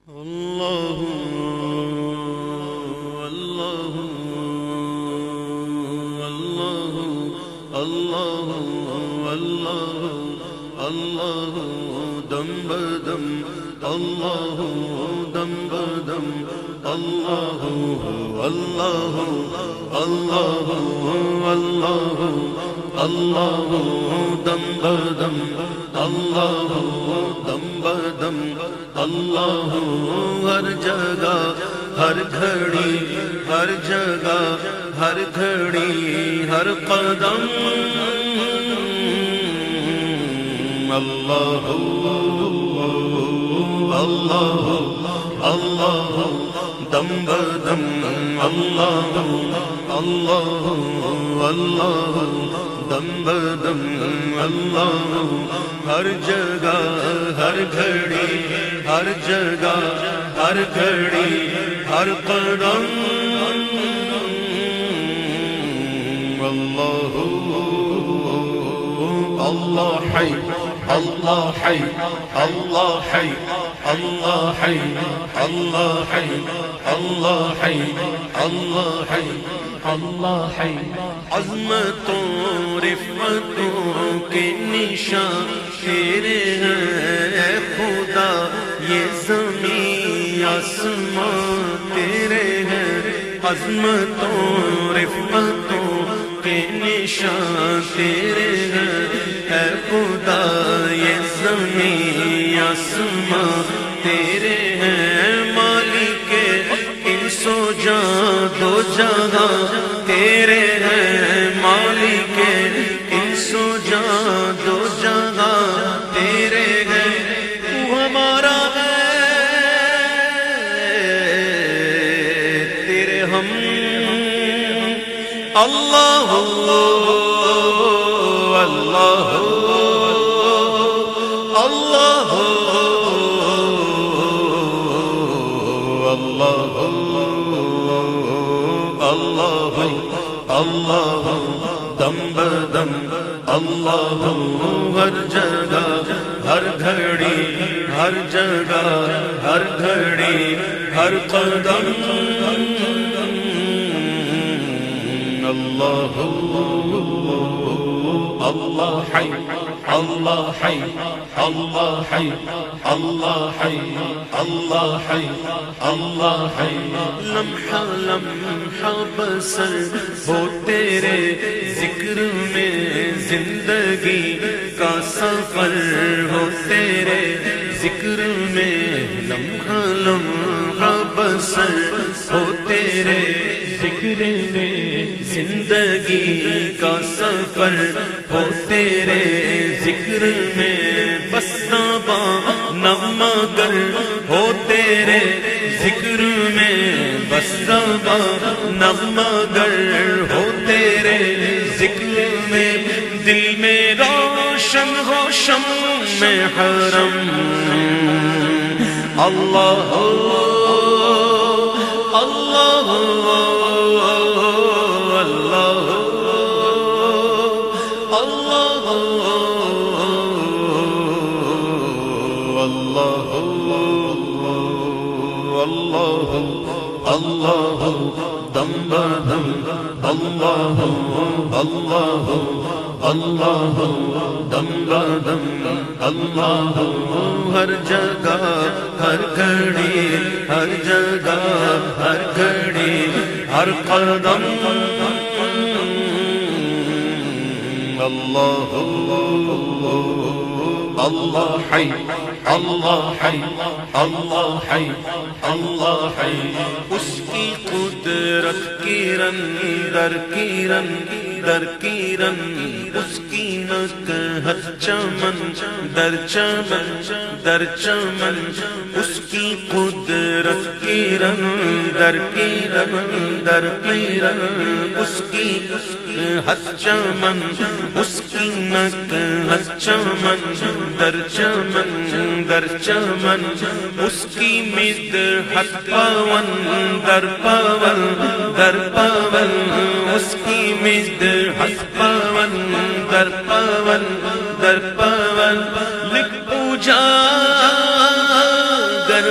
اللہ اللہ اللہ اللہ اللہ اللہ دم بدم اللہ دم بدم اللہ اللہ اللہ اللہ اللہ دم بدم اللہ دم بدم اللہ ہر جگہ ہر گھڑی ہر جگہ ہر گھڑی ہر قدم اللہ اللہ اللہ دم بدم اللہ اللہ اللہ دم بدم اللہ ہر جگہ ہر گھڑی ہر جگہ ہر گھڑی ہر قدم اللہ اللہ حی اللہ حی اللہ حی اللہ حی اللہ حی اللہ حی اللہ حی اللہ حی عظمتوں رفتوں کے نشان تیرے ہیں خدا یہ زمین آسمان تیرے ہیں عظمتوں رفتوں کے نشان تیرے ہیں اے خدا یہ زمین آسمان تیرے ہیں مالک انس و جاں دو جہاں تیرے ہیں مالک انس و جاں دو جہاں تیرے ہیں تو ہمارا ہے تیرے ہم اللہ اللہ اللہ اللہ اللہ دم بدم اللہ ہر جگہ ہر گھڑی ہر جگہ ہر گھڑی ہر قدم اللہ اللہ حی اللہ حی اللہ حی اللہ حی اللہ حی اللہ حی لمحہ لمحہ بسر ہو تیرے ذکر میں زندگی کا سفر ہو تیرے ذکر میں لمحہ لمحہ بسر ہو تیرے ذکر میں زندگی کا سفر ہو تیرے ذکر میں بس نبا نغمہ گر ہو تیرے ذکر میں بس نبا نغمہ گر ہو تیرے ذکر میں دل میں روشن ہو شمع حرم اللہ اللہ اللہ دم بدم اللہ اللہ اللہ دم بدم اللہ ہر جگہ ہر گھڑی ہر جگہ ہر گھڑی ہر قدم اللہ اللہ حی اللہ حی اللہ حی اللہ حی اس کی قدرت کرن در کرن در کرن اس کی نکہت چمن در چمن در چمن اس کی قدرت کرن در کرن در کرن اس کی نکہت چمن اس کی نکہت چمن در چمن در چمن اس کی مدحت پون در پون در پون اس کی مدحت پون در پون در پون لکھ پوجا گر